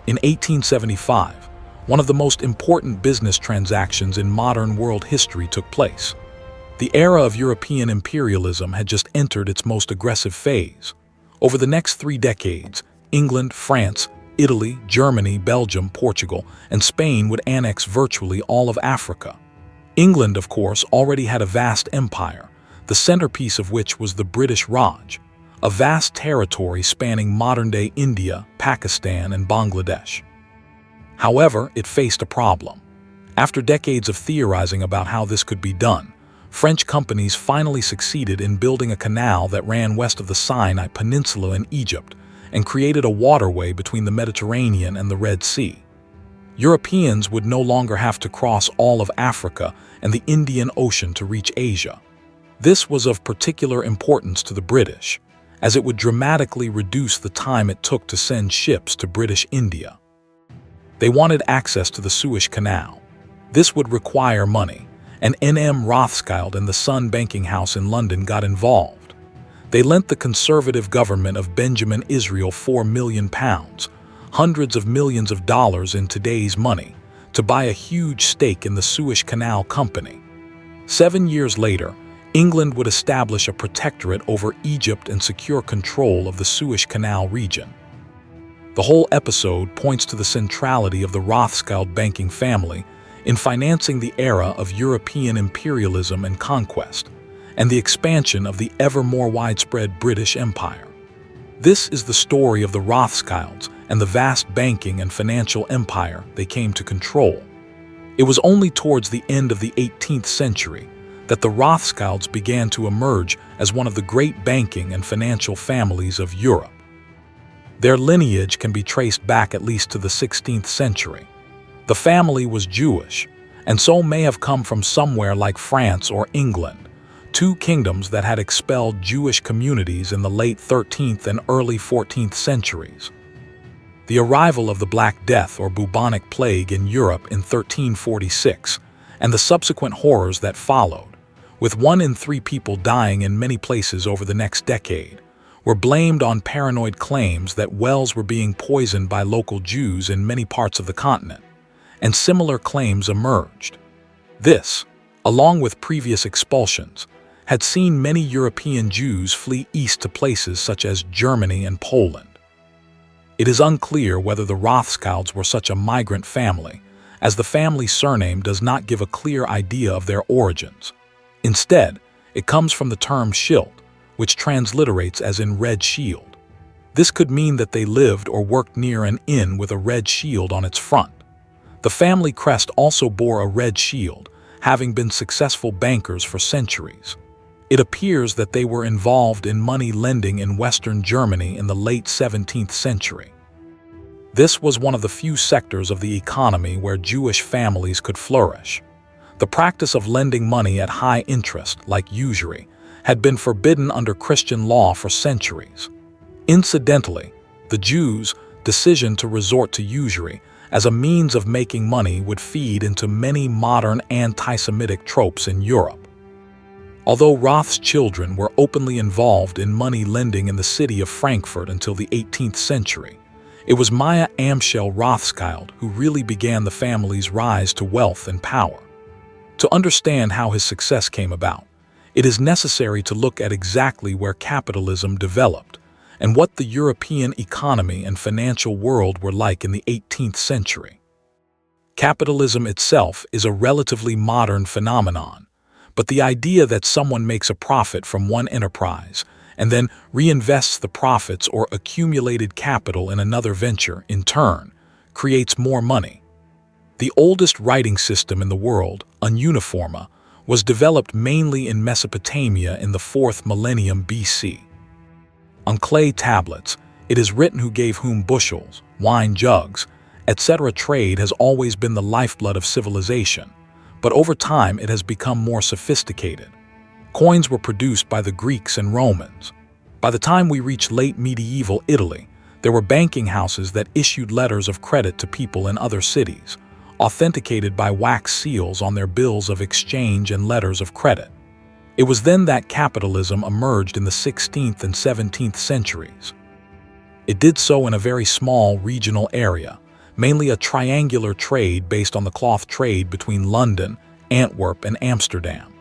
In 1875, one of the most important business transactions in modern world history took place. The era of European imperialism had just entered its most aggressive phase. Over the next 3 decades, England, France, Italy, Germany, Belgium, Portugal, and Spain would annex virtually all of Africa. England, of course, already had a vast empire, the centerpiece of which was the British Raj, a vast territory spanning modern-day India, Pakistan, and Bangladesh. However, it faced a problem. After decades of theorizing about how this could be done, French companies finally succeeded in building a canal that ran west of the Sinai Peninsula in Egypt and created a waterway between the Mediterranean and the Red Sea. Europeans would no longer have to cross all of Africa and the Indian Ocean to reach Asia. This was of particular importance to the British, as it would dramatically reduce the time it took to send ships to British India. They wanted access to the Suez Canal. This would require money, and N.M. Rothschild and the Sun banking house in London got involved. They lent the conservative government of Benjamin Israel £4 million, hundreds of millions of dollars in today's money, to buy a huge stake in the Suez Canal Company. 7 years later, England would establish a protectorate over Egypt and secure control of the Suez Canal region. The whole episode points to the centrality of the Rothschild banking family in financing the era of European imperialism and conquest, and the expansion of the ever more widespread British Empire. This is the story of the Rothschilds and the vast banking and financial empire they came to control. It was only towards the end of the 18th century that the Rothschilds began to emerge as one of the great banking and financial families of Europe. Their lineage can be traced back at least to the 16th century. The family was Jewish, and so may have come from somewhere like France or England, 2 kingdoms that had expelled Jewish communities in the late 13th and early 14th centuries. The arrival of the Black Death or bubonic plague in Europe in 1346, and the subsequent horrors that followed, with 1 in 3 people dying in many places over the next decade, were blamed on paranoid claims that wells were being poisoned by local Jews in many parts of the continent, and similar claims emerged. This, along with previous expulsions, had seen many European Jews flee east to places such as Germany and Poland. It is unclear whether the Rothschilds were such a migrant family, as the family surname does not give a clear idea of their origins. Instead, it comes from the term Schild, which transliterates as in red shield. This could mean that they lived or worked near an inn with a red shield on its front. The family crest also bore a red shield, having been successful bankers for centuries. It appears that they were involved in money lending in Western Germany in the late 17th century. This was one of the few sectors of the economy where Jewish families could flourish. The practice of lending money at high interest, like usury, had been forbidden under Christian law for centuries. Incidentally, the Jews' decision to resort to usury as a means of making money would feed into many modern anti-Semitic tropes in Europe. Although Roth's children were openly involved in money lending in the city of Frankfurt until the 18th century, it was Maya Amschel Rothschild who really began the family's rise to wealth and power. To understand how his success came about, it is necessary to look at exactly where capitalism developed and what the European economy and financial world were like in the 18th century. Capitalism itself is a relatively modern phenomenon, but the idea that someone makes a profit from one enterprise and then reinvests the profits or accumulated capital in another venture, in turn, creates more money. The oldest writing system in the world, Uniforma, was developed mainly in Mesopotamia in the 4th millennium BC. On clay tablets, it is written who gave whom bushels, wine jugs, etc. Trade has always been the lifeblood of civilization, but over time it has become more sophisticated. Coins were produced by the Greeks and Romans. By the time we reach late medieval Italy, there were banking houses that issued letters of credit to people in other cities, authenticated by wax seals on their bills of exchange and letters of credit. It was then that capitalism emerged in the 16th and 17th centuries. It did so in a very small regional area, mainly a triangular trade based on the cloth trade between London, Antwerp, and Amsterdam.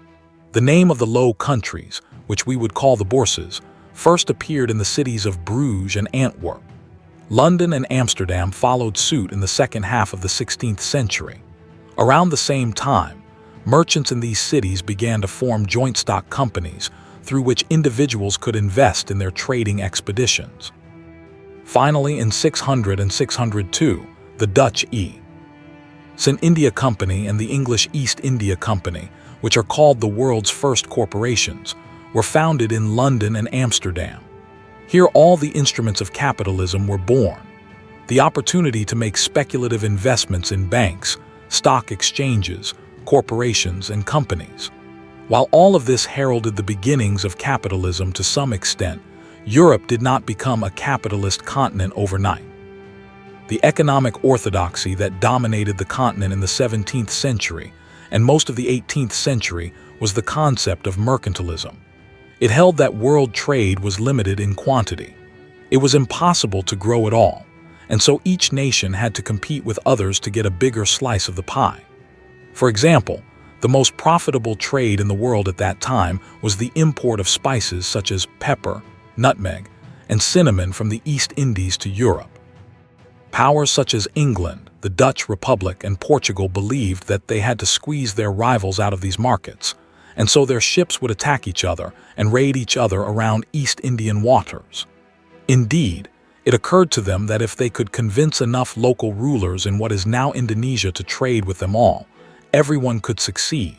The name of the Low Countries, which we would call the Bourses, first appeared in the cities of Bruges and Antwerp. London and Amsterdam followed suit in the second half of the 16th century. Around the same time, merchants in these cities began to form joint stock companies through which individuals could invest in their trading expeditions. Finally, in 600 and 602, the Dutch East India Company and the English East India Company, which are called the world's first corporations, were founded in London and Amsterdam. Here all the instruments of capitalism were born. The opportunity to make speculative investments in banks, stock exchanges, corporations, and companies. While all of this heralded the beginnings of capitalism to some extent, Europe did not become a capitalist continent overnight. The economic orthodoxy that dominated the continent in the 17th century and most of the 18th century was the concept of mercantilism. It held that world trade was limited in quantity. It was impossible to grow it all, and so each nation had to compete with others to get a bigger slice of the pie. For example, the most profitable trade in the world at that time was the import of spices such as pepper, nutmeg, and cinnamon from the East Indies to Europe. Powers such as England, the Dutch Republic, and Portugal believed that they had to squeeze their rivals out of these markets, and so their ships would attack each other and raid each other around East Indian waters. Indeed, it occurred to them that if they could convince enough local rulers in what is now Indonesia to trade with them all, everyone could succeed.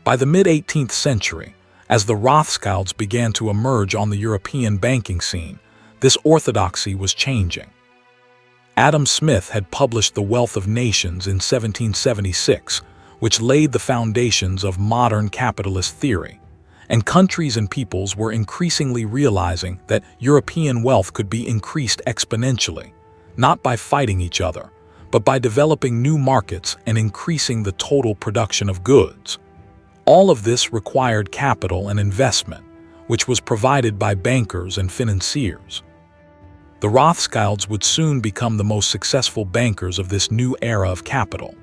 By the mid-18th century, as the Rothschilds began to emerge on the European banking scene, this orthodoxy was changing. Adam Smith had published The Wealth of Nations in 1776, which laid the foundations of modern capitalist theory, and countries and peoples were increasingly realizing that European wealth could be increased exponentially, not by fighting each other, but by developing new markets and increasing the total production of goods. All of this required capital and investment, which was provided by bankers and financiers. The Rothschilds would soon become the most successful bankers of this new era of capital.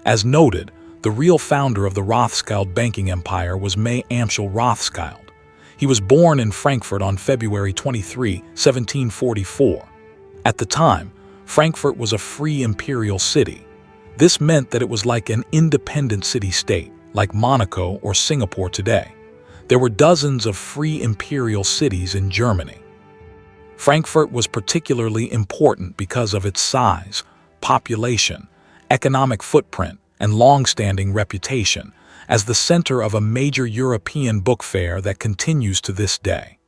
As noted, the real founder of the Rothschild banking empire was Amschel Rothschild. He was born in Frankfurt on February 23, 1744. At the time, Frankfurt was a free imperial city. This meant that it was like an independent city-state, like Monaco or Singapore today. There were dozens of free imperial cities in Germany. Frankfurt was particularly important because of its size, population, economic footprint, and long-standing reputation as the center of a major European book fair that continues to this day.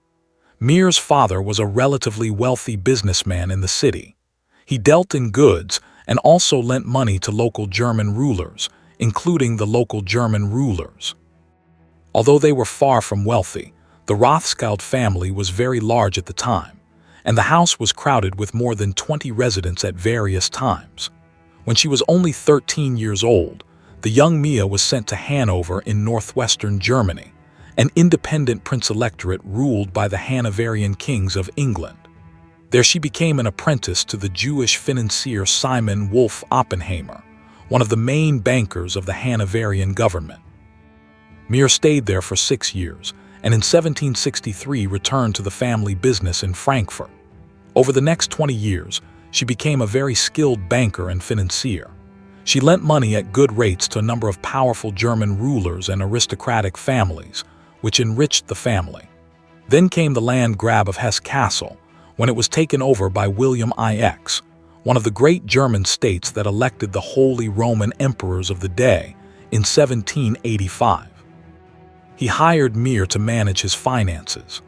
Mir's father was a relatively wealthy businessman in the city. He dealt in goods and also lent money to local German rulers, including the local German rulers. Although they were far from wealthy, the Rothschild family was very large at the time, and the house was crowded with more than 20 residents at various times. When she was only 13 years old, the young Mia was sent to Hanover in northwestern Germany, an independent prince-electorate ruled by the Hanoverian kings of England. There she became an apprentice to the Jewish financier Simon Wolf Oppenheimer, one of the main bankers of the Hanoverian government. Mir stayed there for 6 years, and in 1763 returned to the family business in Frankfurt. Over the next 20 years, she became a very skilled banker and financier. She lent money at good rates to a number of powerful German rulers and aristocratic families, which enriched the family. Then came the land grab of Hesse Castle, when it was taken over by William IX, one of the great German states that elected the Holy Roman Emperors of the day in 1785. He hired Mir to manage his finances.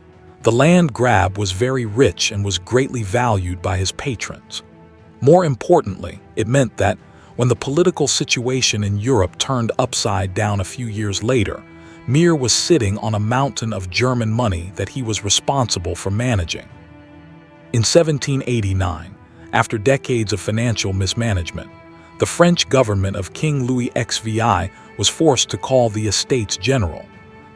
The land grab was very rich and was greatly valued by his patrons. More importantly, it meant that when the political situation in Europe turned upside down a few years later, Mir was sitting on a mountain of German money that he was responsible for managing. In 1789, after decades of financial mismanagement, the French government of King Louis XVI was forced to call the Estates General,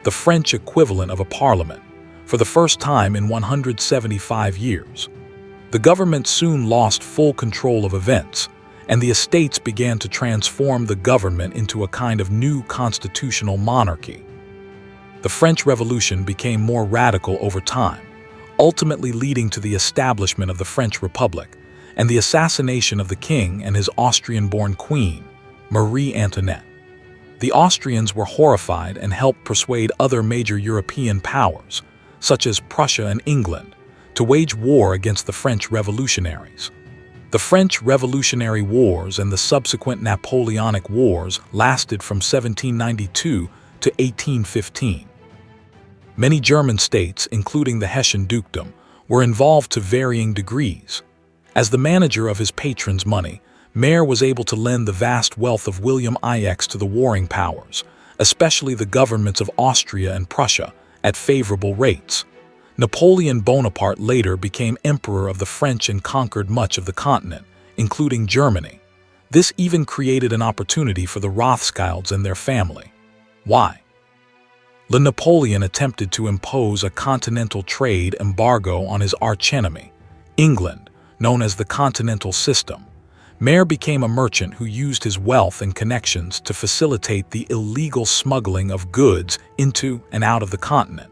the French equivalent of a parliament, for the first time in 175 years. The government soon lost full control of events, and the estates began to transform the government into a kind of new constitutional monarchy. The French Revolution became more radical over time, ultimately leading to the establishment of the French Republic and the assassination of the king and his Austrian-born queen, Marie Antoinette. The Austrians were horrified and helped persuade other major European powers, such as Prussia and England, to wage war against the French revolutionaries. The French Revolutionary Wars and the subsequent Napoleonic Wars lasted from 1792 to 1815. Many German states, including the Hessian dukedom, were involved to varying degrees. As the manager of his patron's money, Mayer was able to lend the vast wealth of William Ix to the warring powers, especially the governments of Austria and Prussia, at favorable rates. Napoleon Bonaparte later became emperor of the French and conquered much of the continent, including Germany. This even created an opportunity for the Rothschilds and their family. Why? Napoleon attempted to impose a continental trade embargo on his archenemy, England, known as the Continental System. Mayer became a merchant who used his wealth and connections to facilitate the illegal smuggling of goods into and out of the continent.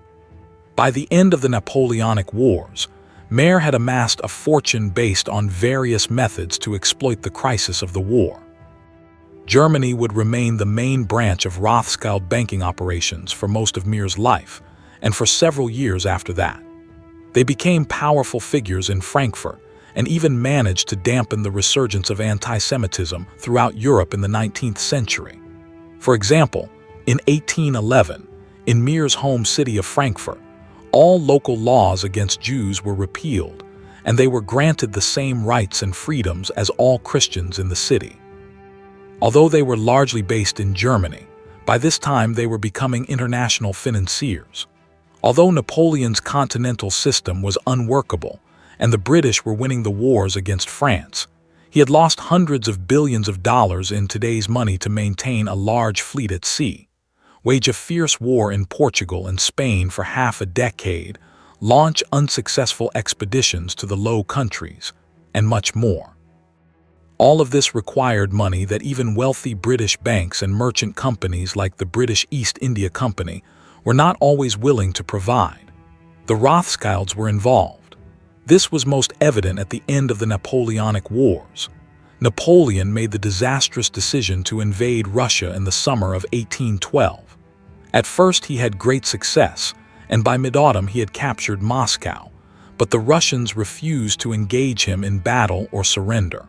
By the end of the Napoleonic Wars, Mayer had amassed a fortune based on various methods to exploit the crisis of the war. Germany would remain the main branch of Rothschild banking operations for most of Mayer's life, and for several years after that. They became powerful figures in Frankfurt, and even managed to dampen the resurgence of anti-Semitism throughout Europe in the 19th century. For example, in 1811, in Mayer's home city of Frankfurt, all local laws against Jews were repealed, and they were granted the same rights and freedoms as all Christians in the city. Although they were largely based in Germany, by this time they were becoming international financiers. Although Napoleon's continental system was unworkable, and the British were winning the wars against France, he had lost hundreds of billions of dollars in today's money to maintain a large fleet at sea, wage a fierce war in Portugal and Spain for half a decade, launch unsuccessful expeditions to the Low Countries, and much more. All of this required money that even wealthy British banks and merchant companies like the British East India Company were not always willing to provide. The Rothschilds were involved. This was most evident at the end of the Napoleonic Wars. Napoleon made the disastrous decision to invade Russia in the summer of 1812. At first he had great success, and by mid-autumn he had captured Moscow, but the Russians refused to engage him in battle or surrender.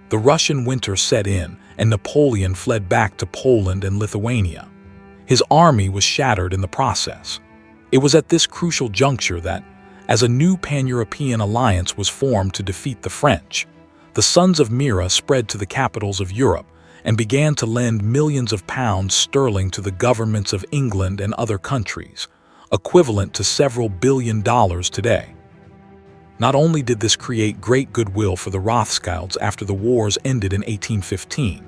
The Russian winter set in, and Napoleon fled back to Poland and Lithuania. His army was shattered in the process. It was at this crucial juncture that, as a new pan-European alliance was formed to defeat the French, the sons of Mira spread to the capitals of Europe and began to lend millions of pounds sterling to the governments of England and other countries, equivalent to several $billion today. Not only did this create great goodwill for the Rothschilds after the wars ended in 1815,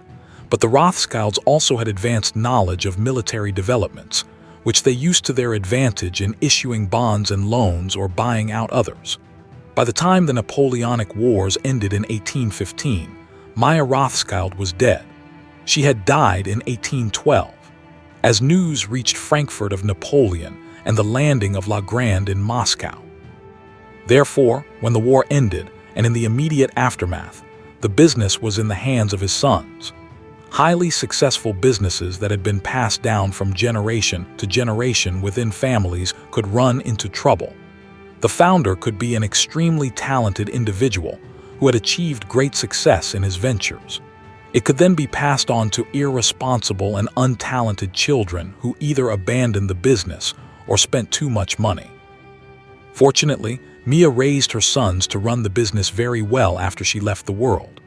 but the Rothschilds also had advanced knowledge of military developments, which they used to their advantage in issuing bonds and loans or buying out others. By the time the Napoleonic Wars ended in 1815, Maya Rothschild was dead. She had died in 1812. As news reached Frankfurt of Napoleon and the landing of La Grande in Moscow. Therefore, when the war ended, and in the immediate aftermath, the business was in the hands of his sons. Highly successful businesses that had been passed down from generation to generation within families could run into trouble. The founder could be an extremely talented individual who had achieved great success in his ventures. It could then be passed on to irresponsible and untalented children who either abandoned the business or spent too much money. Fortunately, Mia raised her sons to run the business very well after she left the world.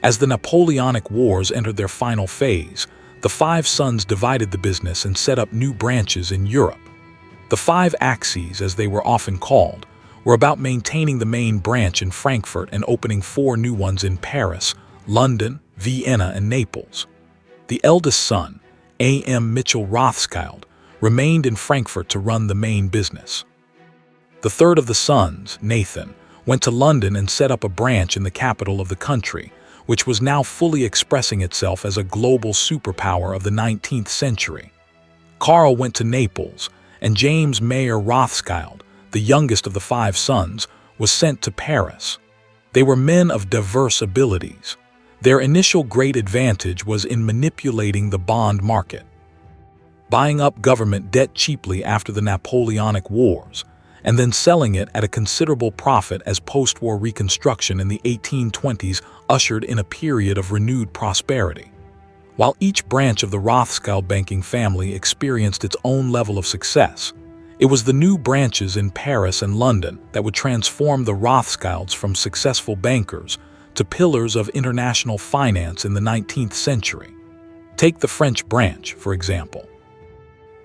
As the Napoleonic Wars entered their final phase, the 5 sons divided the business and set up new branches in Europe. The 5 axes, as they were often called, were about maintaining the main branch in Frankfurt and opening 4 new ones in Paris, London, Vienna, and Naples. The eldest son, Amschel Rothschild, remained in Frankfurt to run the main business. The third of the sons, Nathan, went to London and set up a branch in the capital of the country, which was now fully expressing itself as a global superpower of the 19th century. Karl went to Naples, and James Mayer Rothschild, the youngest of the 5 sons, was sent to Paris. They were men of diverse abilities. Their initial great advantage was in manipulating the bond market, buying up government debt cheaply after the Napoleonic Wars, and then selling it at a considerable profit as post-war reconstruction in the 1820s ushered in a period of renewed prosperity. While each branch of the Rothschild banking family experienced its own level of success, it was the new branches in Paris and London that would transform the Rothschilds from successful bankers to pillars of international finance in the 19th century. Take the French branch, for example.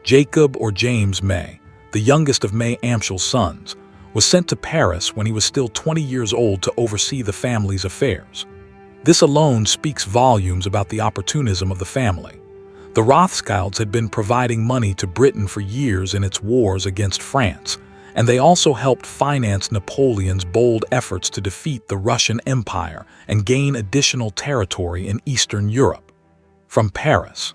Jacob or James May, the youngest of May Amschel's sons, was sent to Paris when he was still 20 years old to oversee the family's affairs. This alone speaks volumes about the opportunism of the family. The Rothschilds had been providing money to Britain for years in its wars against France, and they also helped finance Napoleon's bold efforts to defeat the Russian Empire and gain additional territory in Eastern Europe. From Paris,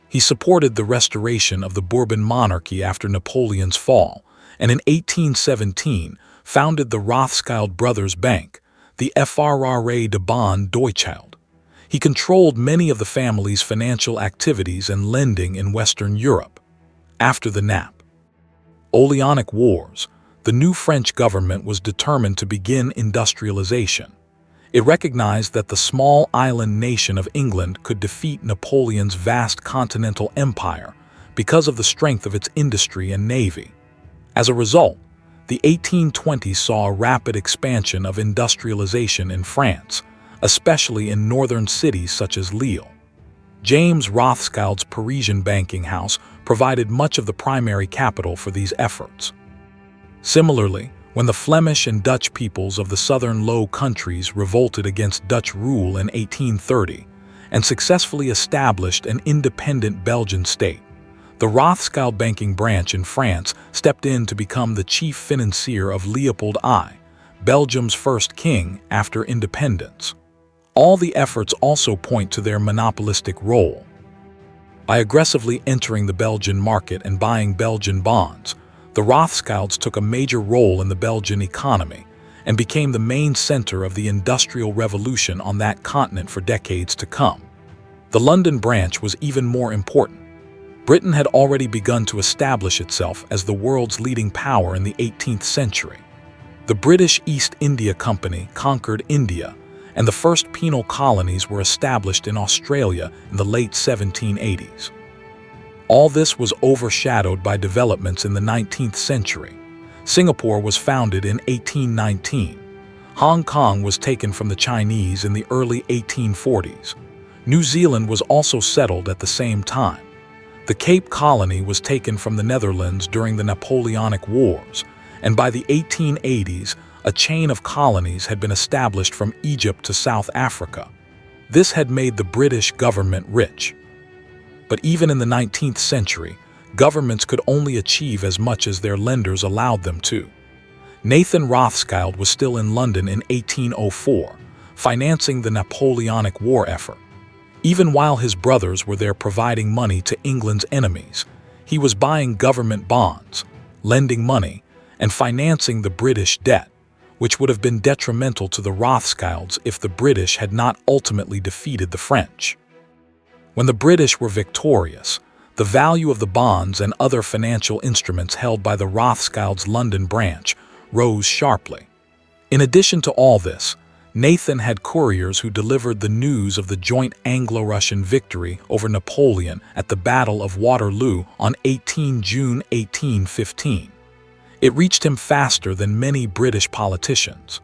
he supported the restoration of the Bourbon monarchy after Napoleon's fall, and in 1817 founded the Rothschild Brothers Bank, the Frere de Bond Deutschland. He controlled many of the family's financial activities and lending in Western Europe. After the Napoleonic Wars, the new French government was determined to begin industrialization. It recognized that the small island nation of England could defeat Napoleon's vast continental empire because of the strength of its industry and navy. As a result, the 1820s saw a rapid expansion of industrialization in France, especially in northern cities such as Lille. James Rothschild's Parisian banking house provided much of the primary capital for these efforts. Similarly, when the Flemish and Dutch peoples of the southern Low Countries revolted against Dutch rule in 1830 and successfully established an independent Belgian state, the Rothschild banking branch in France stepped in to become the chief financier of Leopold I, Belgium's first king after independence. All the efforts also point to their monopolistic role. By aggressively entering the Belgian market and buying Belgian bonds, the Rothschilds took a major role in the Belgian economy and became the main center of the Industrial Revolution on that continent for decades to come. The London branch was even more important. Britain had already begun to establish itself as the world's leading power in the 18th century. The British East India Company conquered India, and the first penal colonies were established in Australia in the late 1780s. All this was overshadowed by developments in the 19th century. Singapore was founded in 1819. Hong Kong was taken from the Chinese in the early 1840s. New Zealand was also settled at the same time. The Cape Colony was taken from the Netherlands during the Napoleonic Wars, and by the 1880s, a chain of colonies had been established from Egypt to South Africa. This had made the British government rich. But even in the 19th century, governments could only achieve as much as their lenders allowed them to. Nathan Rothschild was still in London in 1804, financing the Napoleonic War effort. Even while his brothers were there providing money to England's enemies, he was buying government bonds, lending money, and financing the British debt, which would have been detrimental to the Rothschilds if the British had not ultimately defeated the French. When the British were victorious, the value of the bonds and other financial instruments held by the Rothschilds' London branch rose sharply. In addition to all this, Nathan had couriers who delivered the news of the joint Anglo-Russian victory over Napoleon at the Battle of Waterloo on 18 June 1815. It reached him faster than many British politicians.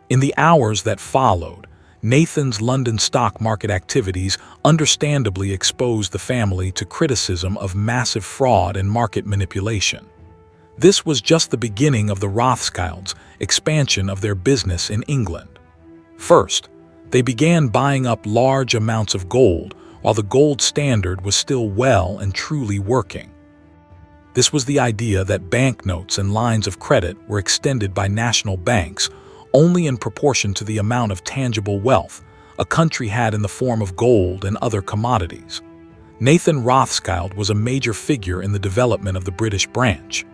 In the hours that followed, Nathan's London stock market activities understandably exposed the family to criticism of massive fraud and market manipulation. This was just the beginning of the Rothschilds' expansion of their business in England. First, they began buying up large amounts of gold while the gold standard was still well and truly working. This was the idea that banknotes and lines of credit were extended by national banks only in proportion to the amount of tangible wealth a country had in the form of gold and other commodities. Nathan Rothschild was a major figure in the development of the British branch.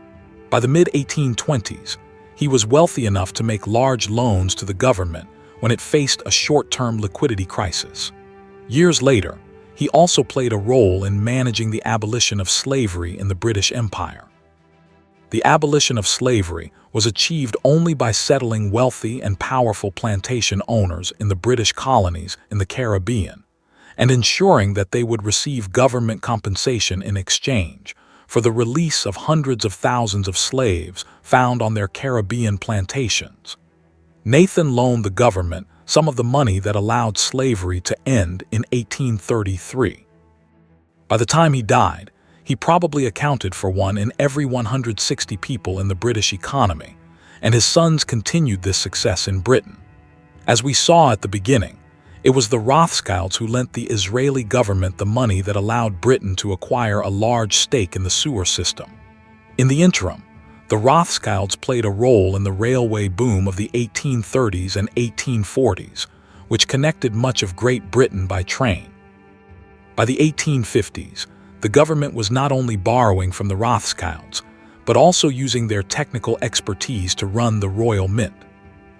By the mid-1820s, he was wealthy enough to make large loans to the government when it faced a short-term liquidity crisis. Years later, he also played a role in managing the abolition of slavery in the British Empire. The abolition of slavery was achieved only by settling wealthy and powerful plantation owners in the British colonies in the Caribbean, and ensuring that they would receive government compensation in exchange for the release of hundreds of thousands of slaves found on their Caribbean plantations. Nathan loaned the government some of the money that allowed slavery to end in 1833. By the time he died, he probably accounted for 1 in every 160 people in the British economy, and his sons continued this success in Britain. As we saw at the beginning, it was the Rothschilds who lent the Israeli government the money that allowed Britain to acquire a large stake in the sewer system. In the interim, the Rothschilds played a role in the railway boom of the 1830s and 1840s, which connected much of Great Britain by train. By the 1850s, the government was not only borrowing from the Rothschilds, but also using their technical expertise to run the Royal Mint.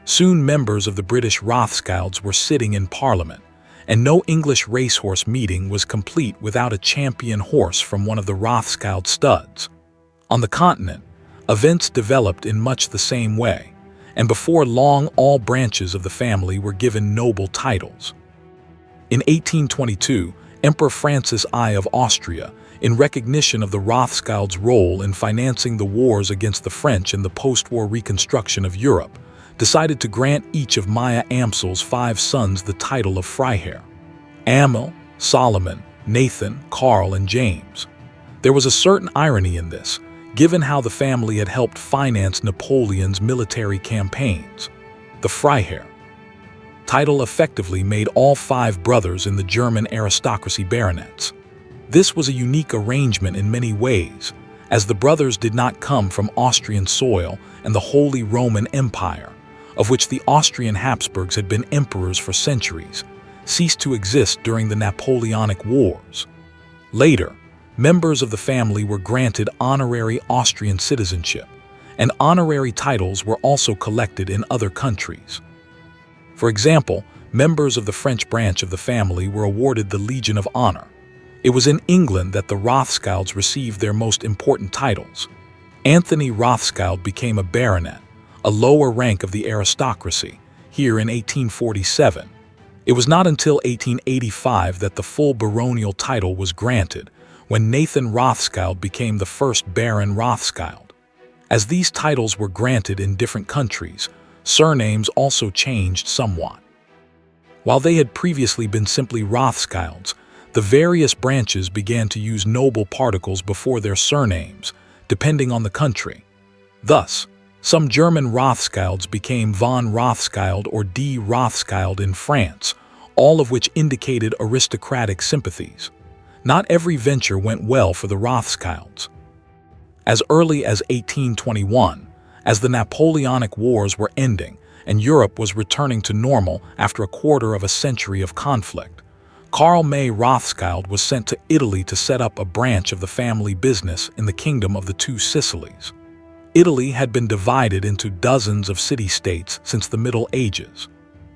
Soon members of the British Rothschilds were sitting in Parliament, and no English racehorse meeting was complete without a champion horse from one of the Rothschild studs. On the continent, events developed in much the same way, and before long all branches of the family were given noble titles. In 1822, Emperor Francis I of Austria, in recognition of the Rothschilds' role in financing the wars against the French and the post-war reconstruction of Europe, decided to grant each of Maya Amschel's 5 sons the title of Freiherr: Amschel, Solomon, Nathan, Karl, and James. There was a certain irony in this, given how the family had helped finance Napoleon's military campaigns. The Freiherr title effectively made all 5 brothers in the German aristocracy baronets. This was a unique arrangement in many ways, as the brothers did not come from Austrian soil and the Holy Roman Empire, of which the Austrian Habsburgs had been emperors for centuries, ceased to exist during the Napoleonic Wars. Later, members of the family were granted honorary Austrian citizenship, and honorary titles were also collected in other countries. For example, members of the French branch of the family were awarded the Legion of Honor. It was in England that the Rothschilds received their most important titles. Anthony Rothschild became a baronet, a lower rank of the aristocracy, here in 1847. It was not until 1885 that the full baronial title was granted, when Nathan Rothschild became the first Baron Rothschild. As these titles were granted in different countries, surnames also changed somewhat. While they had previously been simply Rothschilds, the various branches began to use noble particles before their surnames, depending on the country. Thus, some German Rothschilds became von Rothschild or de Rothschild in France, all of which indicated aristocratic sympathies. Not every venture went well for the Rothschilds. As early as 1821, as the Napoleonic Wars were ending and Europe was returning to normal after a quarter of a century of conflict, Karl May Rothschild was sent to Italy to set up a branch of the family business in the Kingdom of the Two Sicilies. Italy had been divided into dozens of city-states since the Middle Ages.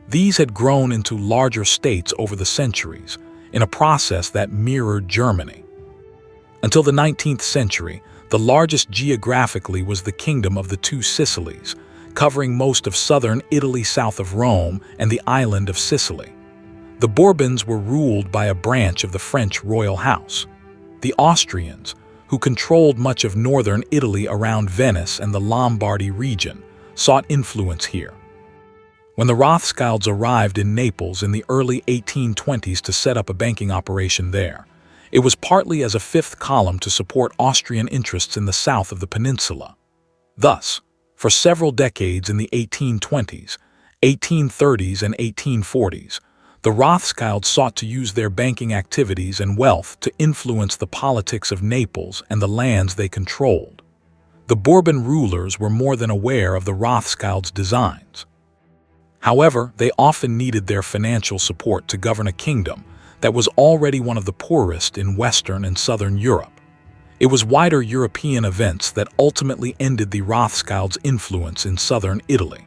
These had grown into larger states over the centuries, in a process that mirrored Germany. Until the 19th century, the largest geographically was the Kingdom of the Two Sicilies, covering most of southern Italy south of Rome and the island of Sicily. The Bourbons were ruled by a branch of the French royal house. The Austrians, who controlled much of northern Italy around Venice and the Lombardy region, sought influence here. When the Rothschilds arrived in Naples in the early 1820s to set up a banking operation there, it was partly as a fifth column to support Austrian interests in the south of the peninsula. Thus, for several decades in the 1820s, 1830s, and 1840s, the Rothschilds sought to use their banking activities and wealth to influence the politics of Naples and the lands they controlled. The Bourbon rulers were more than aware of the Rothschilds' designs. However, they often needed their financial support to govern a kingdom that was already one of the poorest in Western and Southern Europe. It was wider European events that ultimately ended the Rothschilds' influence in southern Italy.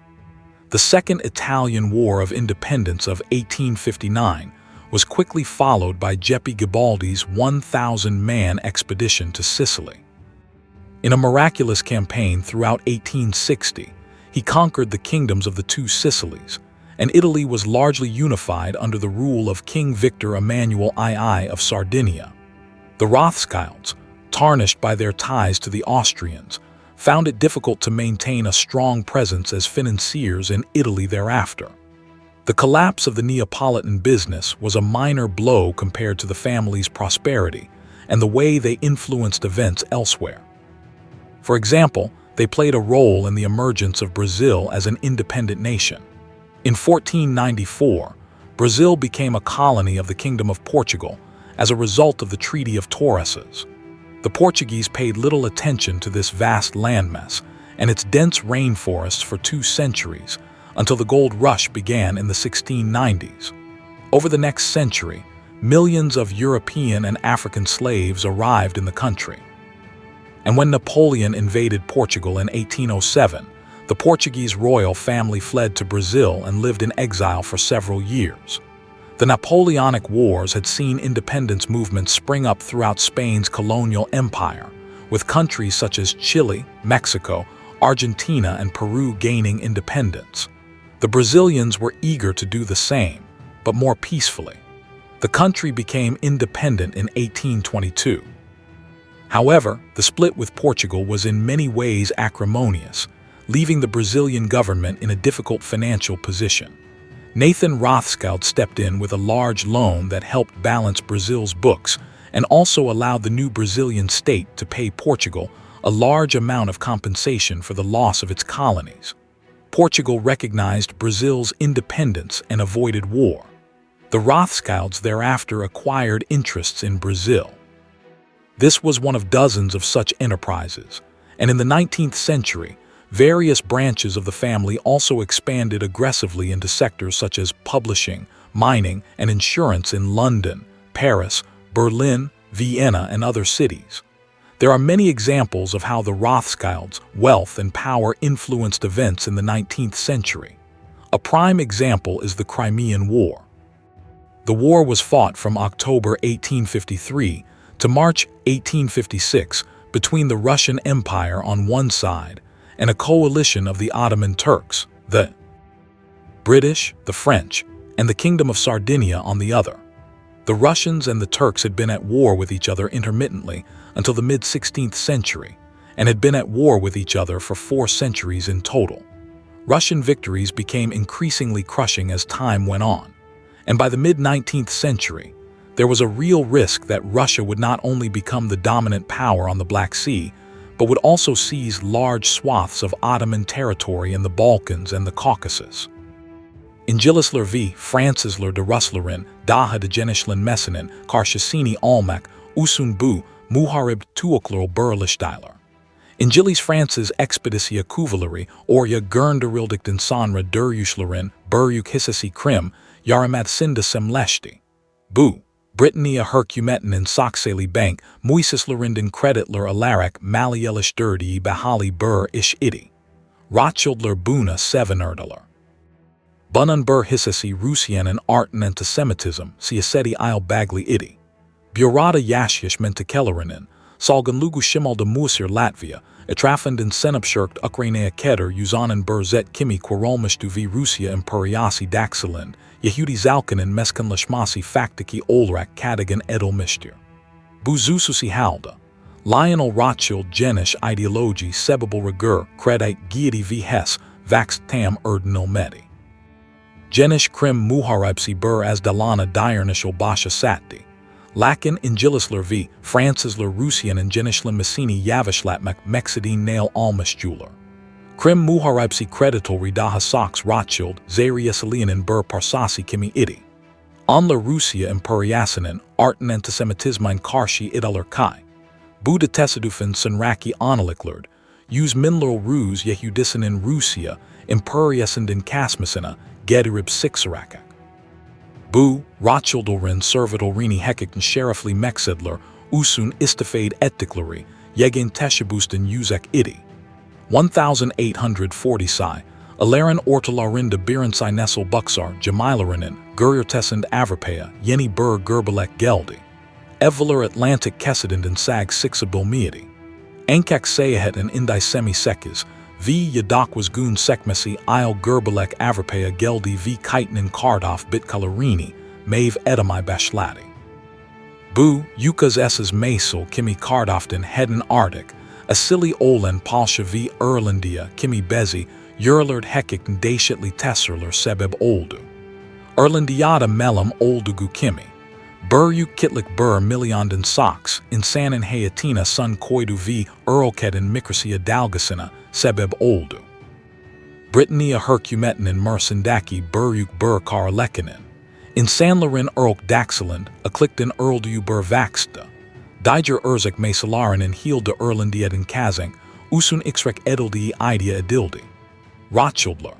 The Second Italian War of Independence of 1859 was quickly followed by Giuseppe Garibaldi's 1,000-man expedition to Sicily. In a miraculous campaign throughout 1860, he conquered the kingdoms of the two Sicilies, and Italy was largely unified under the rule of King Victor Emmanuel II of Sardinia. The Rothschilds, tarnished by their ties to the Austrians, found it difficult to maintain a strong presence as financiers in Italy thereafter. The collapse of the Neapolitan business was a minor blow compared to the family's prosperity and the way they influenced events elsewhere. For example, they played a role in the emergence of Brazil as an independent nation. In 1494, Brazil became a colony of the Kingdom of Portugal as a result of the Treaty of Torres. The Portuguese paid little attention to this vast landmass and its dense rainforests for 2 centuries until the gold rush began in the 1690s. Over the next century, millions of European and African slaves arrived in the country. And when Napoleon invaded Portugal in 1807, the Portuguese royal family fled to Brazil and lived in exile for several years. The Napoleonic Wars had seen independence movements spring up throughout Spain's colonial empire, with countries such as Chile, Mexico, Argentina, and Peru gaining independence. The Brazilians were eager to do the same, but more peacefully. The country became independent in 1822. However, the split with Portugal was in many ways acrimonious, leaving the Brazilian government in a difficult financial position. Nathan Rothschild stepped in with a large loan that helped balance Brazil's books and also allowed the new Brazilian state to pay Portugal a large amount of compensation for the loss of its colonies. Portugal recognized Brazil's independence and avoided war. The Rothschilds thereafter acquired interests in Brazil. This was one of dozens of such enterprises, and in the 19th century, various branches of the family also expanded aggressively into sectors such as publishing, mining, and insurance in London, Paris, Berlin, Vienna, and other cities. There are many examples of how the Rothschilds' wealth and power influenced events in the 19th century. A prime example is the Crimean War. The war was fought from October 1853 to March 1856 between the Russian Empire on one side and a coalition of the Ottoman Turks, the British, the French, and the Kingdom of Sardinia on the other. The Russians and the Turks had been at war with each other intermittently until the mid-16th century, and had been at war with each other for 4 centuries in total. Russian victories became increasingly crushing as time went on, and by the mid-19th century, there was a real risk that Russia would not only become the dominant power on the Black Sea, but would also seize large swaths of Ottoman territory in the Balkans and the Caucasus. İngilizler v. Fransızlar de Rusların daha da genişlenmesinin karşısını almak için bu muharebe tutukları birleştiler. İngiliz Fransız ekspedisiya kuvvetleri oraya gönderildikten sonra dövüşlerin büyük hissesi Krim yarımadasında semleşti. Bu, Britanya hükümetinin Sakseli Bank muhissislerinin kreditler alarak maliyeleştirdiği bahali bir iş idi. Rothschildler buna sevinirdiler. Bunun bir hissesi Rusya'nın artan antisemitizm siyaseti ilbagli idi. Burada yaşayan mentekelerinin salgınlığı şimalda Musir Latvia etrafından senapşirkt Ukrayna'ya kadar uzanan bir zet kimi kurulmuştu v Rusya imperiyası daxilin Yahudi zalkinin meskinleşmesi faktiki olarak kadagan edilmiştir. Bu hususi halde, Lionel Rothschild geniş ideoloji sebebiyle rigor kredit giydi v hes vax tam öğrenilmedi. Geniş krim muharebesi bir azdalana dayanışıl başa satti. Lakin İngilizler v Fransızlar Rusya'nın genişlenmesini yavaşlatmak maksadine nail almıştılar. Krim muharebesi kreditori daha Sox Rothschild Zaryasili'nin bir parçası kimi idi. Onlar Rusya imperiyasının artan antisemitizmin karşı idilerkay. Bu da tesadüfen sonraki analıklar, yüz minler Rus Yahudisinin Rusya imperiyasının kasmasına Gedirib Sixarakak. Bu, Rothschildolrin Servitolrini Hekikten Sheriffly Mexedler, Usun Istifade Ettiklari, Yegen Teshabustan Uzek Idi. 1840 Sai, Alarin Ortalarinda Birinsai Nessel Buxar, Jamilaranin, Guriertesend Averpea, Yeni Bur Gerbelek Geldi. Eveler Atlantic Kessedend and Sag Sixibilmiadi. Enkak Sayahet and Indai Semi Sekis, V Yadakwas Goon Sekmesi Isle Gerbelek Averpea Geldi V Kaitnin Kardoff Bitkalarini, Mave Edamai Bashladi. Bu, Yukas Esses Masel Kimi Kardoften Hedden Arctic, Asili Olen Palsha V Erlandia Kimi Bezi, Yurlerd Hekik Ndashitli Tesserler Sebeb Oldu. Erlandiata Melam Oldugu Kimi. Bur Yuk Kitlik Bur Miliondin Sox, Insanin Hayatina Sun Koidu V Erlkedin Mikrasia Dalgasina, Sebeb Oldu. Britannia Hercumetinin Mersindaki Bur Yuk Bur Karlekinin. In Sanlarin Erlk Daxeland, Aklikten Erldu Bur Vaxta. Diger Erzek Mesalarin in Hilda Erlandiedin Kazang, Usun Ixrek Edeldi Idea Edildi. Rothschildler.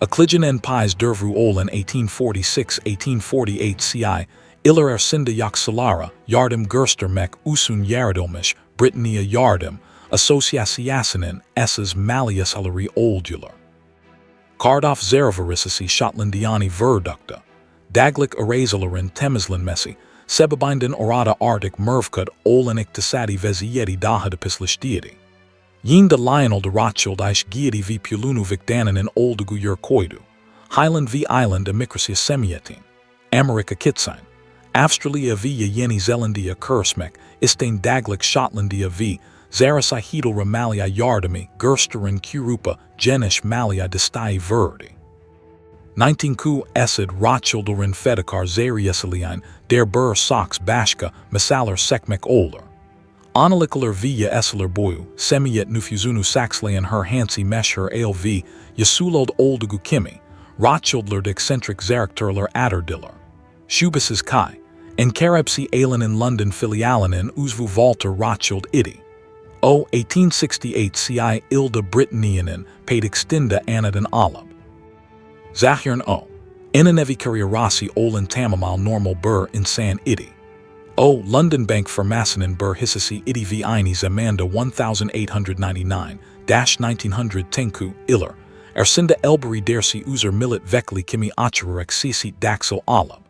Akligen en Pies Dervru Olen 1846-1848 Ci, Iller Ersinda Yaksalara, Yardim Gerstermek Usun Yaradilmish, Britannia Yardim, Associaciasinin, Esses Malleus Hilary Oldular. Kardoff Zeravarissisi Shotlandiani Verdukta. Daglik Erazelarin Temeslan Messi, Sebabinden Orada Arctic Mervkud Olenik Tisadi Vezieti Dahadapislish deity. Yinda Lionel de Rothschild Ish Gieti v Pulunu Vicdanin in Oldugu Koidu. Highland v Island Emikrasia Semietin. America Kitsain. Avstralia v Yeni Zelandia Kursmek, Istain Daglik Shotlandia v. Zarasai Hedel Ramalia Yardami, Gersterin Kurupa, Jenish Malia Distai Verdi. 19 Ku Esed Rothschildorin Fedekar Zariesalian, Der Bur Sox Bashka, Masalar Sekmek Oler. Analikalar via Esseler Boyu, Semiyet Nufuzunu Saxley and her Hansi Mesher ALV, Yasulold Oldugu Kimi, Rothschildler de eccentric Zarakturler Atterdiller. Schubases Kai, en Karabsi Alen in London Filialen in Uzvu Walter Rothschild Idi. O 1868 Ci Ilda Britannianin, paid extinda Anadan Alab. Zahirn O. Inanevi Rasi Olin Tamamal Normal Bur in San Idi. O. London Bank Farmassinen Bur Hissasi Idi V. Inis Amanda 1899-1900 Tenku, Iller. Ersinda Elbury Dersi Uzer Millet Vekli Kimi Acharek Sisit Daxel Alab.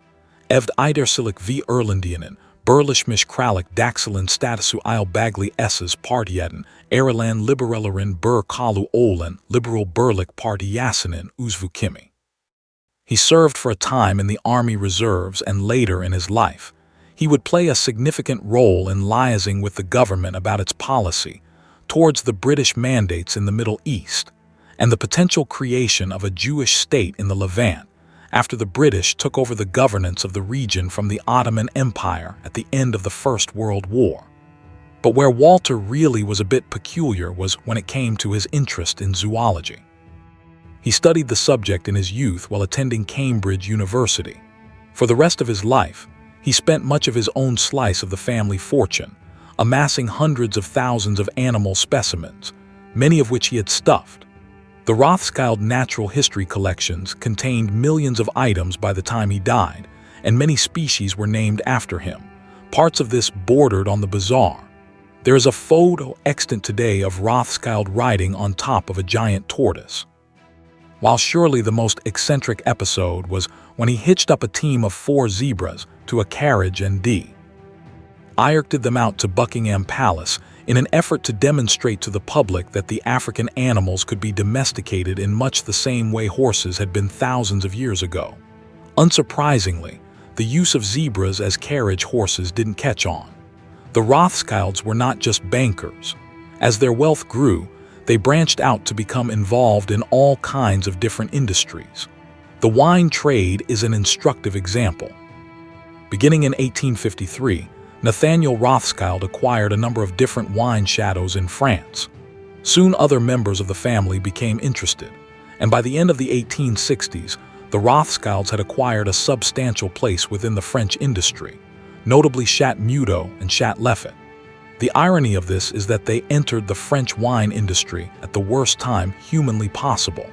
Evd Idersilik V. Erlandianen, Burlishmish Kralik Daxelin Statusu Isle Bagli Esses Partieden, Erilan Liberellerin Bur Kalu Olen, Liberal Burlik Partiasinen Uzvu Kimi. He served for a time in the Army Reserves and later in his life. He would play a significant role in liaising with the government about its policy towards the British mandates in the Middle East and the potential creation of a Jewish state in the Levant after the British took over the governance of the region from the Ottoman Empire at the end of the First World War. But where Walter really was a bit peculiar was when it came to his interest in zoology. He studied the subject in his youth while attending Cambridge University. For the rest of his life, he spent much of his own slice of the family fortune, amassing hundreds of thousands of animal specimens, many of which he had stuffed. The Rothschild natural history collections contained millions of items by the time he died, and many species were named after him. Parts of this bordered on the bizarre. There is a photo extant today of Rothschild riding on top of a giant tortoise. While surely the most eccentric episode was when he hitched up a team of 4 zebras to a carriage and irked them out to Buckingham Palace in an effort to demonstrate to the public that the African animals could be domesticated in much the same way horses had been thousands of years ago. Unsurprisingly, the use of zebras as carriage horses didn't catch on. The Rothschilds were not just bankers. As their wealth grew, they branched out to become involved in all kinds of different industries. The wine trade is an instructive example. Beginning in 1853, Nathaniel Rothschild acquired a number of different wine chateaux in France. Soon other members of the family became interested, and by the end of the 1860s, the Rothschilds had acquired a substantial place within the French industry, notably Chat Mudo and Chat Leffet. The irony of this is that they entered the French wine industry at the worst time humanly possible.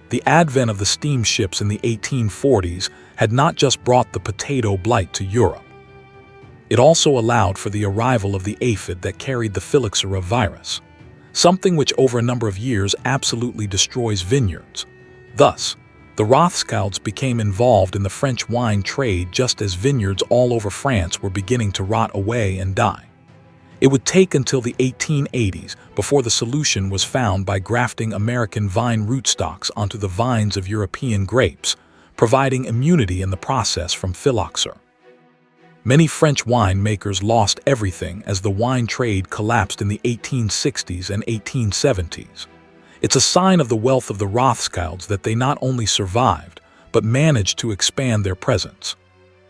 The advent of the steamships in the 1840s had not just brought the potato blight to Europe. It also allowed for the arrival of the aphid that carried the phylloxera virus, something which over a number of years absolutely destroys vineyards. Thus, the Rothschilds became involved in the French wine trade just as vineyards all over France were beginning to rot away and die. It would take until the 1880s before the solution was found by grafting American vine rootstocks onto the vines of European grapes, providing immunity in the process from phylloxera. Many French winemakers lost everything as the wine trade collapsed in the 1860s and 1870s. It's a sign of the wealth of the Rothschilds that they not only survived, but managed to expand their presence.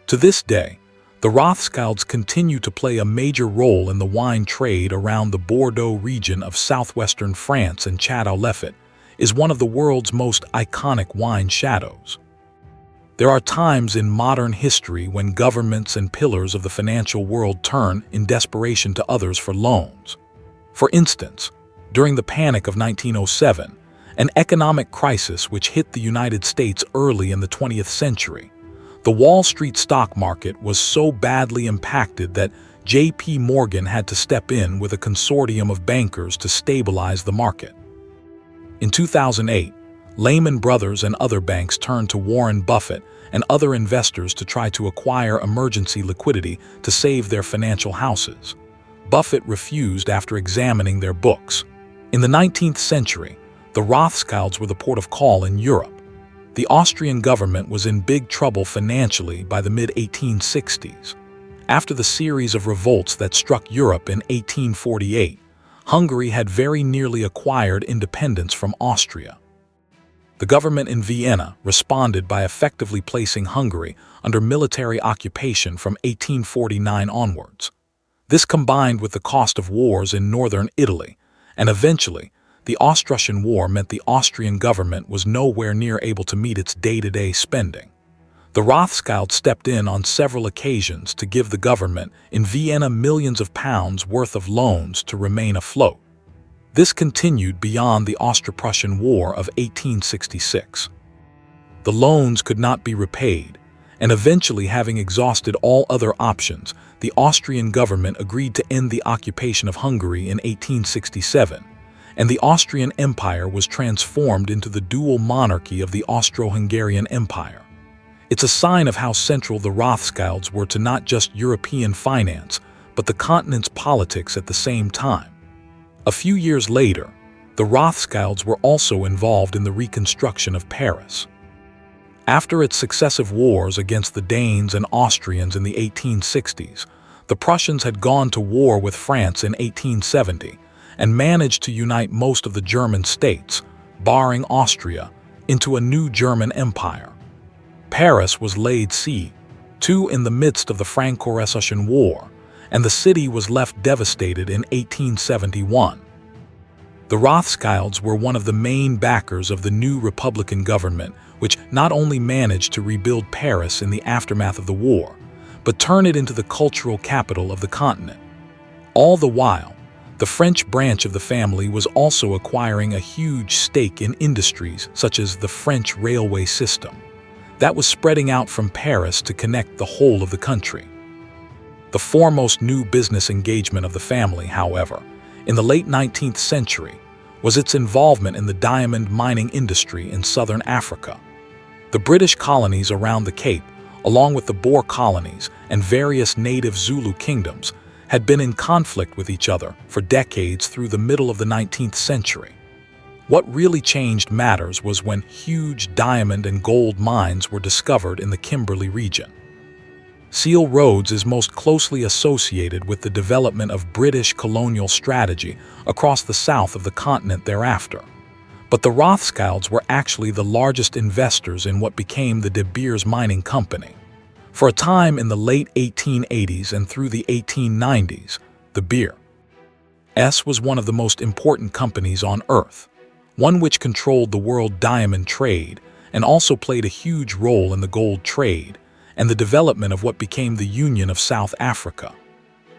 To this day, the Rothschilds continue to play a major role in the wine trade around the Bordeaux region of southwestern France, and Château-Lafite is one of the world's most iconic wine chateaux. There are times in modern history when governments and pillars of the financial world turn in desperation to others for loans. For instance, during the Panic of 1907, an economic crisis which hit the United States early in the 20th century, the Wall Street stock market was so badly impacted that J.P. Morgan had to step in with a consortium of bankers to stabilize the market. In 2008, Lehman Brothers and other banks turned to Warren Buffett and other investors to try to acquire emergency liquidity to save their financial houses. Buffett refused after examining their books. In the 19th century, the Rothschilds were the port of call in Europe. The Austrian government was in big trouble financially by the mid-1860s. After the series of revolts that struck Europe in 1848, Hungary had very nearly acquired independence from Austria. The government in Vienna responded by effectively placing Hungary under military occupation from 1849 onwards. This combined with the cost of wars in northern Italy, and eventually, the Austro-Prussian War meant the Austrian government was nowhere near able to meet its day-to-day spending. The Rothschilds stepped in on several occasions to give the government in Vienna millions of pounds worth of loans to remain afloat. This continued beyond the Austro-Prussian War of 1866. The loans could not be repaid, and eventually, having exhausted all other options, the Austrian government agreed to end the occupation of Hungary in 1867, and the Austrian Empire was transformed into the dual monarchy of the Austro-Hungarian Empire. It's a sign of how central the Rothschilds were to not just European finance, but the continent's politics at the same time. A few years later, the Rothschilds were also involved in the reconstruction of Paris. After its successive wars against the Danes and Austrians in the 1860s, the Prussians had gone to war with France in 1870 and managed to unite most of the German states, barring Austria, into a new German empire. Paris was laid siege to in the midst of the Franco-Prussian War, and the city was left devastated in 1871. The Rothschilds were one of the main backers of the new Republican government, which not only managed to rebuild Paris in the aftermath of the war, but turn it into the cultural capital of the continent. All the while, the French branch of the family was also acquiring a huge stake in industries such as the French railway system that was spreading out from Paris to connect the whole of the country. The foremost new business engagement of the family, however, in the late 19th century, was its involvement in the diamond mining industry in southern Africa. The British colonies around the Cape, along with the Boer colonies and various native Zulu kingdoms, had been in conflict with each other for decades through the middle of the 19th century. What really changed matters was when huge diamond and gold mines were discovered in the Kimberley region. Seal Roads is most closely associated with the development of British colonial strategy across the south of the continent thereafter. But the Rothschilds were actually the largest investors in what became the De Beers Mining Company. For a time in the late 1880s and through the 1890s, De Beers was one of the most important companies on Earth, one which controlled the world diamond trade and also played a huge role in the gold trade and the development of what became the Union of South Africa.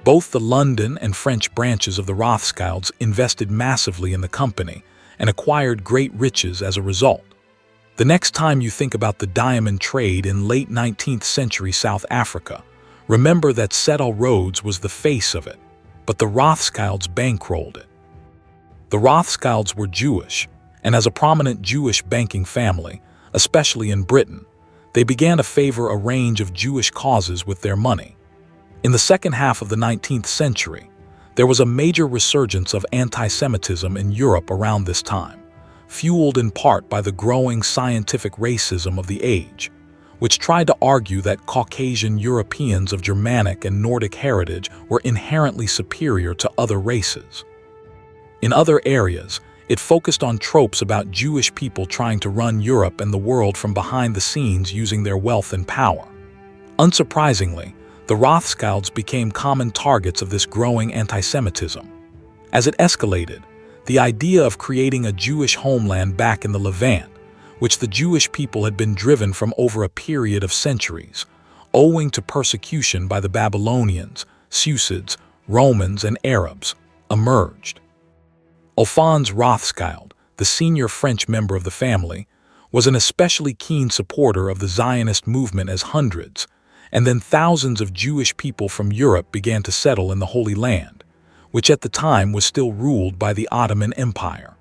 Both the London and French branches of the Rothschilds invested massively in the company and acquired great riches as a result. The next time you think about the diamond trade in late 19th century South Africa, remember that Cecil Rhodes was the face of it, but the Rothschilds bankrolled it. The Rothschilds were Jewish, and as a prominent Jewish banking family, especially in Britain, they began to favor a range of Jewish causes with their money. In the second half of the 19th century, there was a major resurgence of anti-Semitism in Europe around this time, fueled in part by the growing scientific racism of the age, which tried to argue that Caucasian Europeans of Germanic and Nordic heritage were inherently superior to other races. In other areas, it focused on tropes about Jewish people trying to run Europe and the world from behind the scenes using their wealth and power. Unsurprisingly, the Rothschilds became common targets of this growing anti-Semitism. As it escalated, the idea of creating a Jewish homeland back in the Levant, which the Jewish people had been driven from over a period of centuries, owing to persecution by the Babylonians, Suezids, Romans, and Arabs, emerged. Alphonse Rothschild, the senior French member of the family, was an especially keen supporter of the Zionist movement as hundreds, and then thousands of Jewish people from Europe began to settle in the Holy Land, which at the time was still ruled by the Ottoman Empire.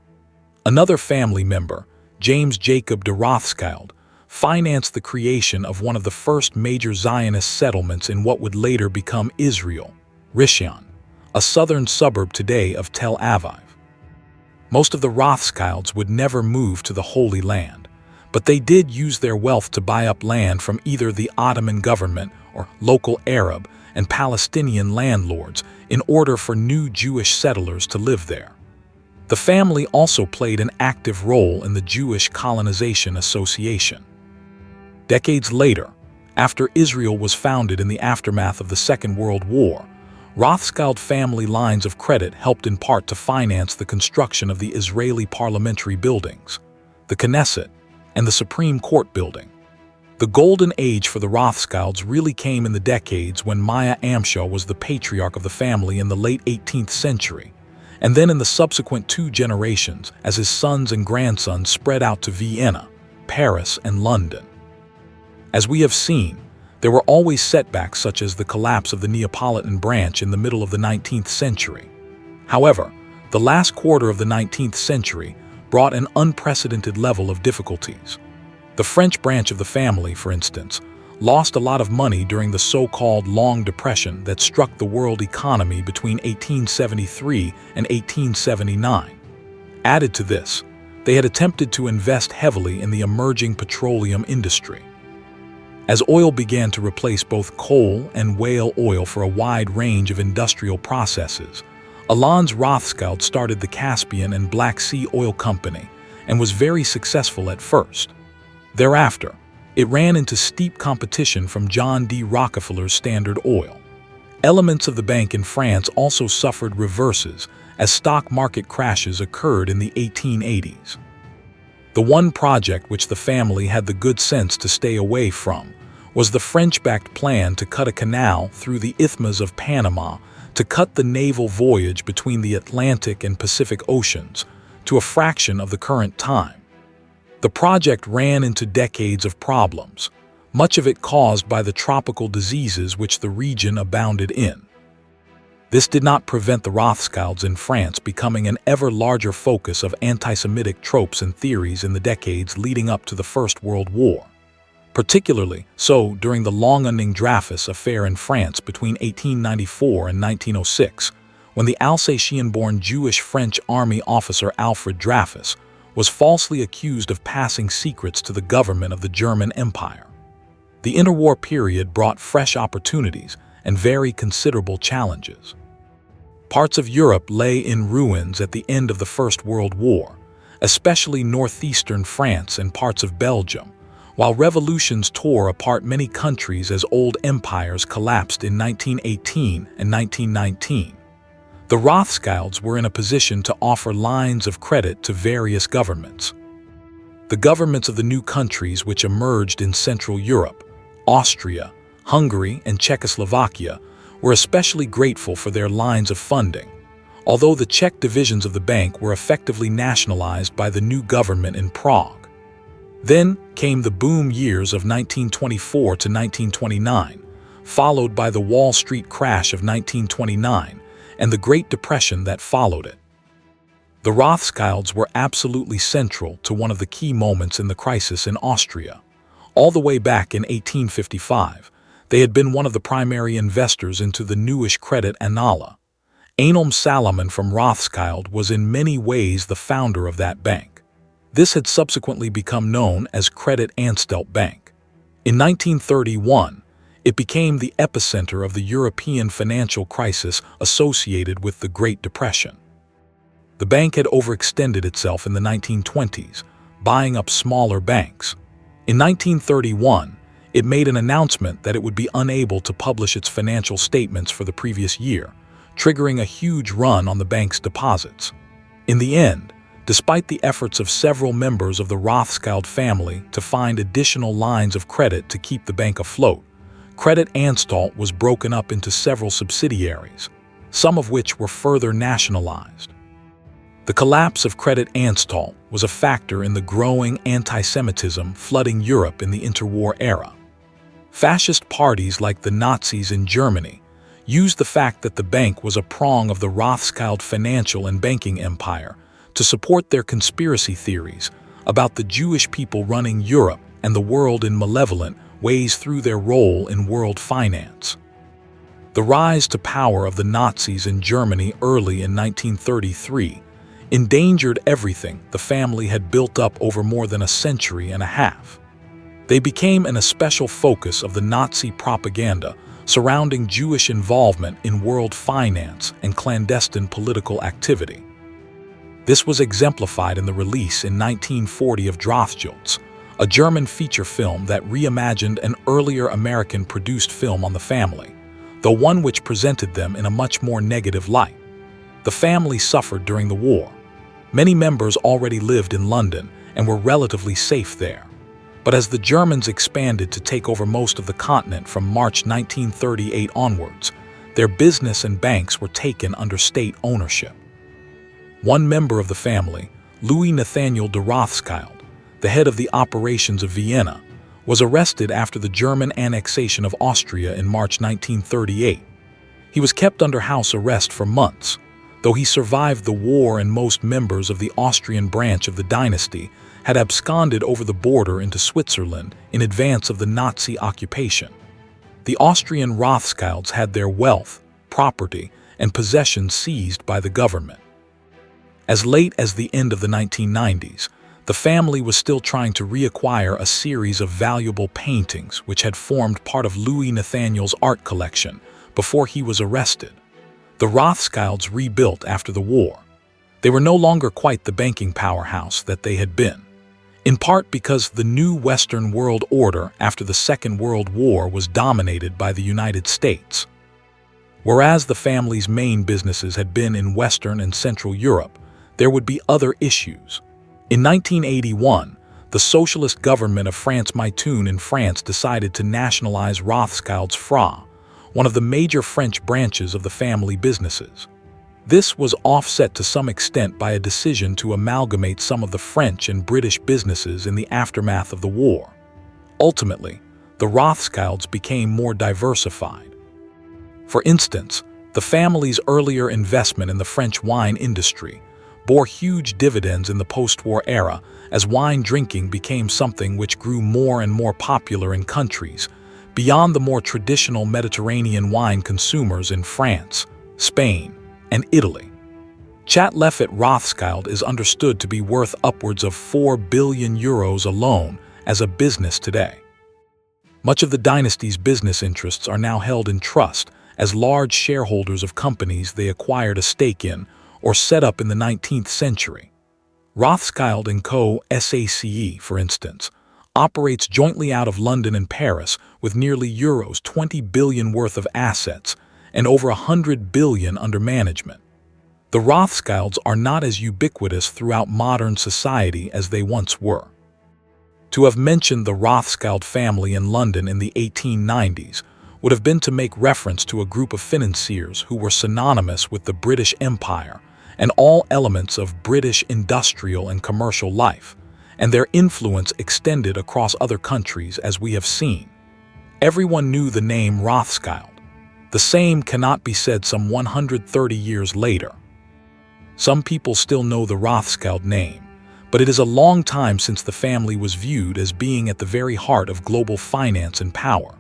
Another family member, James Jacob de Rothschild, financed the creation of one of the first major Zionist settlements in what would later become Israel, Rishon, a southern suburb today of Tel Aviv. Most of the Rothschilds would never move to the Holy Land, but they did use their wealth to buy up land from either the Ottoman government or local Arab and Palestinian landlords in order for new Jewish settlers to live there. The family also played an active role in the Jewish Colonization Association. Decades later, after Israel was founded in the aftermath of the Second World War, Rothschild family lines of credit helped in part to finance the construction of the Israeli parliamentary buildings, the Knesset, and the Supreme Court building. The golden age for the Rothschilds really came in the decades when Maya Amschel was the patriarch of the family in the late 18th century, and then in the subsequent 2 generations as his sons and grandsons spread out to Vienna, Paris, and London. As we have seen, there were always setbacks such as the collapse of the Neapolitan branch in the middle of the 19th century. However, the last quarter of the 19th century brought an unprecedented level of difficulties. The French branch of the family, for instance, lost a lot of money during the so-called Long Depression that struck the world economy between 1873 and 1879. Added to this, they had attempted to invest heavily in the emerging petroleum industry. As oil began to replace both coal and whale oil for a wide range of industrial processes, Alphonse Rothschild started the Caspian and Black Sea Oil Company and was very successful at first. Thereafter, it ran into steep competition from John D. Rockefeller's Standard Oil. Elements of the bank in France also suffered reverses as stock market crashes occurred in the 1880s. The one project which the family had the good sense to stay away from was the French-backed plan to cut a canal through the Isthmus of Panama to cut the naval voyage between the Atlantic and Pacific Oceans to a fraction of the current time. The project ran into decades of problems, much of it caused by the tropical diseases which the region abounded in. This did not prevent the Rothschilds in France becoming an ever larger focus of anti-Semitic tropes and theories in the decades leading up to the First World War. Particularly so during the Long-Running Dreyfus affair in France between 1894 and 1906, when the Alsatian-born Jewish French army officer Alfred Dreyfus was falsely accused of passing secrets to the government of the German Empire. The interwar period brought fresh opportunities and very considerable challenges. Parts of Europe lay in ruins at the end of the First World War, especially northeastern France and parts of Belgium, while revolutions tore apart many countries as old empires collapsed in 1918 and 1919. The Rothschilds were in a position to offer lines of credit to various governments. The governments of the new countries which emerged in Central Europe, Austria, Hungary, and Czechoslovakia, were especially grateful for their lines of funding, although the Czech divisions of the bank were effectively nationalized by the new government in Prague. Then came the boom years of 1924 to 1929, followed by the Wall Street crash of 1929 and the Great Depression that followed it. The Rothschilds were absolutely central to one of the key moments in the crisis in Austria. All the way back in 1855, they had been one of the primary investors into the newish credit Annale. Einelm Salomon from Rothschild was in many ways the founder of that bank. This had subsequently become known as Credit Anstalt Bank. In 1931, it became the epicenter of the European financial crisis associated with the Great Depression. The bank had overextended itself in the 1920s, buying up smaller banks. In 1931, it made an announcement that it would be unable to publish its financial statements for the previous year, triggering a huge run on the bank's deposits. In the end, despite the efforts of several members of the Rothschild family to find additional lines of credit to keep the bank afloat, Credit Anstalt was broken up into several subsidiaries, some of which were further nationalized. The collapse of Credit Anstalt was a factor in the growing anti-Semitism flooding Europe in the interwar era. Fascist parties like the Nazis in Germany used the fact that the bank was a prong of the Rothschild financial and banking empire to support their conspiracy theories about the Jewish people running Europe and the world in malevolent ways through their role in world finance. The rise to power of the Nazis in Germany early in 1933 endangered everything the family had built up over more than a century and a half. They became an especial focus of the Nazi propaganda surrounding Jewish involvement in world finance and clandestine political activity. This was exemplified in the release in 1940 of Rothschilds, a German feature film that reimagined an earlier American-produced film on the family, though one which presented them in a much more negative light. The family suffered during the war. Many members already lived in London and were relatively safe there. But as the Germans expanded to take over most of the continent from March 1938 onwards, their business and banks were taken under state ownership. One member of the family, Louis Nathaniel de Rothschild, the head of the operations of Vienna, was arrested after the German annexation of Austria in March 1938. He was kept under house arrest for months, though he survived the war and most members of the Austrian branch of the dynasty had absconded over the border into Switzerland in advance of the Nazi occupation. The Austrian Rothschilds had their wealth, property, and possessions seized by the government. As late as the end of the 1990s, the family was still trying to reacquire a series of valuable paintings which had formed part of Louis Nathaniel's art collection before he was arrested. The Rothschilds rebuilt after the war. They were no longer quite the banking powerhouse that they had been, in part because the new Western world order after the Second World War was dominated by the United States. Whereas the family's main businesses had been in Western and Central Europe, there would be other issues. In 1981, the socialist government of France Mitoun in France decided to nationalize Rothschild's Fra, one of the major French branches of the family businesses. This was offset to some extent by a decision to amalgamate some of the French and British businesses in the aftermath of the war. Ultimately, the Rothschilds became more diversified. For instance, the family's earlier investment in the French wine industry bore huge dividends in the post-war era as wine drinking became something which grew more and more popular in countries beyond the more traditional Mediterranean wine consumers in France, Spain, and Italy. Chat-Lefet Rothschild is understood to be worth upwards of 4 billion euros alone as a business today. Much of the dynasty's business interests are now held in trust as large shareholders of companies they acquired a stake in or set up in the 19th century. Rothschild & Co. SACE, for instance, operates jointly out of London and Paris with nearly euros 20 billion worth of assets and over 100 billion under management. The Rothschilds are not as ubiquitous throughout modern society as they once were. To have mentioned the Rothschild family in London in the 1890s would have been to make reference to a group of financiers who were synonymous with the British Empire and all elements of British industrial and commercial life, and their influence extended across other countries, as we have seen. Everyone knew the name Rothschild. The same cannot be said some 130 years later. Some people still know the Rothschild name, but it is a long time since the family was viewed as being at the very heart of global finance and power.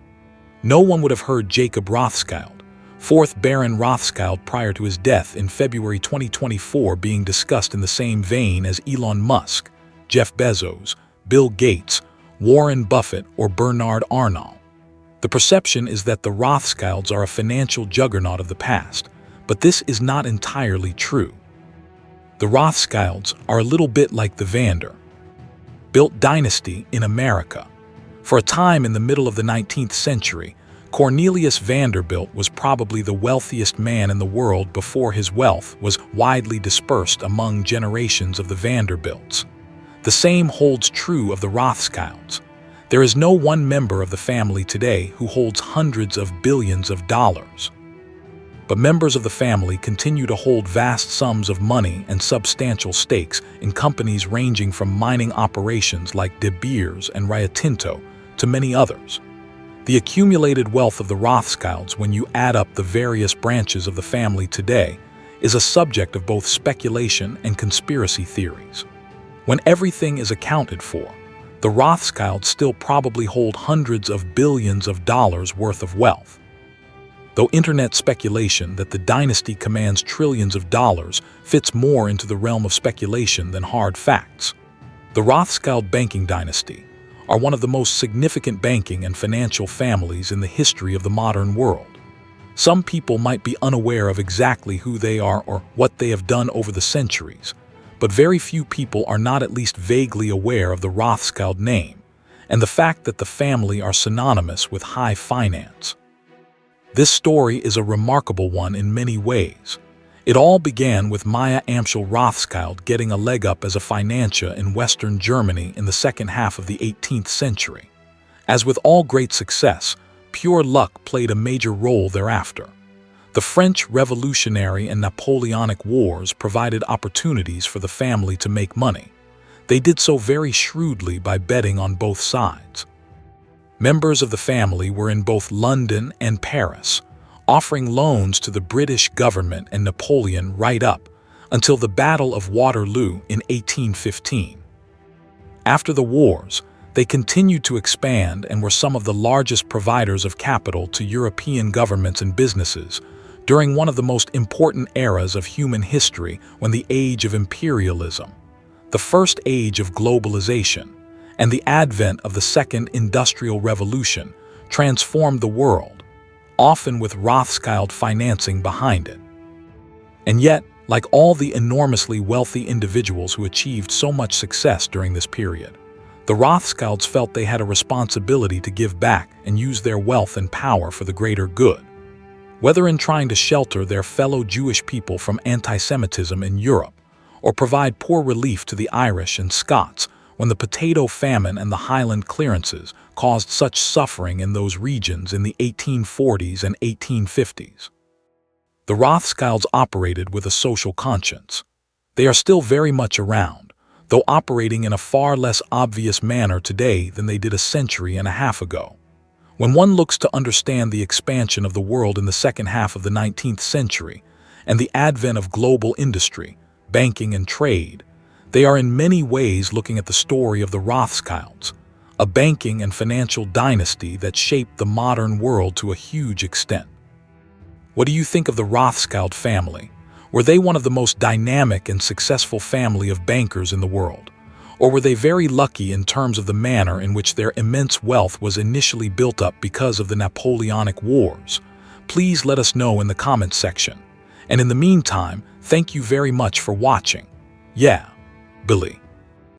No one would have heard Jacob Rothschild, 4th Baron Rothschild, prior to his death in February 2024, being discussed in the same vein as Elon Musk, Jeff Bezos, Bill Gates, Warren Buffett, or Bernard Arnault. The perception is that the Rothschilds are a financial juggernaut of the past, but this is not entirely true. The Rothschilds are a little bit like the Vanderbilt dynasty in America. For a time in the middle of the 19th century, Cornelius Vanderbilt was probably the wealthiest man in the world before his wealth was widely dispersed among generations of the Vanderbilts. The same holds true of the Rothschilds. There is no one member of the family today who holds hundreds of billions of dollars. But members of the family continue to hold vast sums of money and substantial stakes in companies ranging from mining operations like De Beers and Rio Tinto to many others. The accumulated wealth of the Rothschilds, when you add up the various branches of the family today, is a subject of both speculation and conspiracy theories. When everything is accounted for, the Rothschilds still probably hold hundreds of billions of dollars worth of wealth. Though internet speculation that the dynasty commands trillions of dollars fits more into the realm of speculation than hard facts. The Rothschild banking dynasty are one of the most significant banking and financial families in the history of the modern world. Some people might be unaware of exactly who they are or what they have done over the centuries, but very few people are not at least vaguely aware of the Rothschild name and the fact that the family are synonymous with high finance. This story is a remarkable one in many ways. It all began with Maya Amschel Rothschild getting a leg up as a financier in Western Germany in the second half of the 18th century. As with all great success, pure luck played a major role thereafter. The French Revolutionary and Napoleonic Wars provided opportunities for the family to make money. They did so very shrewdly by betting on both sides. Members of the family were in both London and Paris, offering loans to the British government and Napoleon right up until the Battle of Waterloo in 1815. After the wars, they continued to expand and were some of the largest providers of capital to European governments and businesses during one of the most important eras of human history, when the age of imperialism, the first age of globalization, and the advent of the Second Industrial Revolution transformed the world, often with Rothschild financing behind it. And yet, like all the enormously wealthy individuals who achieved so much success during this period, the Rothschilds felt they had a responsibility to give back and use their wealth and power for the greater good. Whether in trying to shelter their fellow Jewish people from anti-Semitism in Europe, or provide poor relief to the Irish and Scots when the potato famine and the Highland clearances caused such suffering in those regions in the 1840s and 1850s. The Rothschilds operated with a social conscience. They are still very much around, though operating in a far less obvious manner today than they did a century and a half ago. When one looks to understand the expansion of the world in the second half of the 19th century and the advent of global industry, banking and trade, they are in many ways looking at the story of the Rothschilds, a banking and financial dynasty that shaped the modern world to a huge extent. What do you think of the Rothschild family? Were they one of the most dynamic and successful family of bankers in the world? Or were they very lucky in terms of the manner in which their immense wealth was initially built up because of the Napoleonic Wars? Please let us know in the comments section. And in the meantime, thank you very much for watching. Yeah, Billy.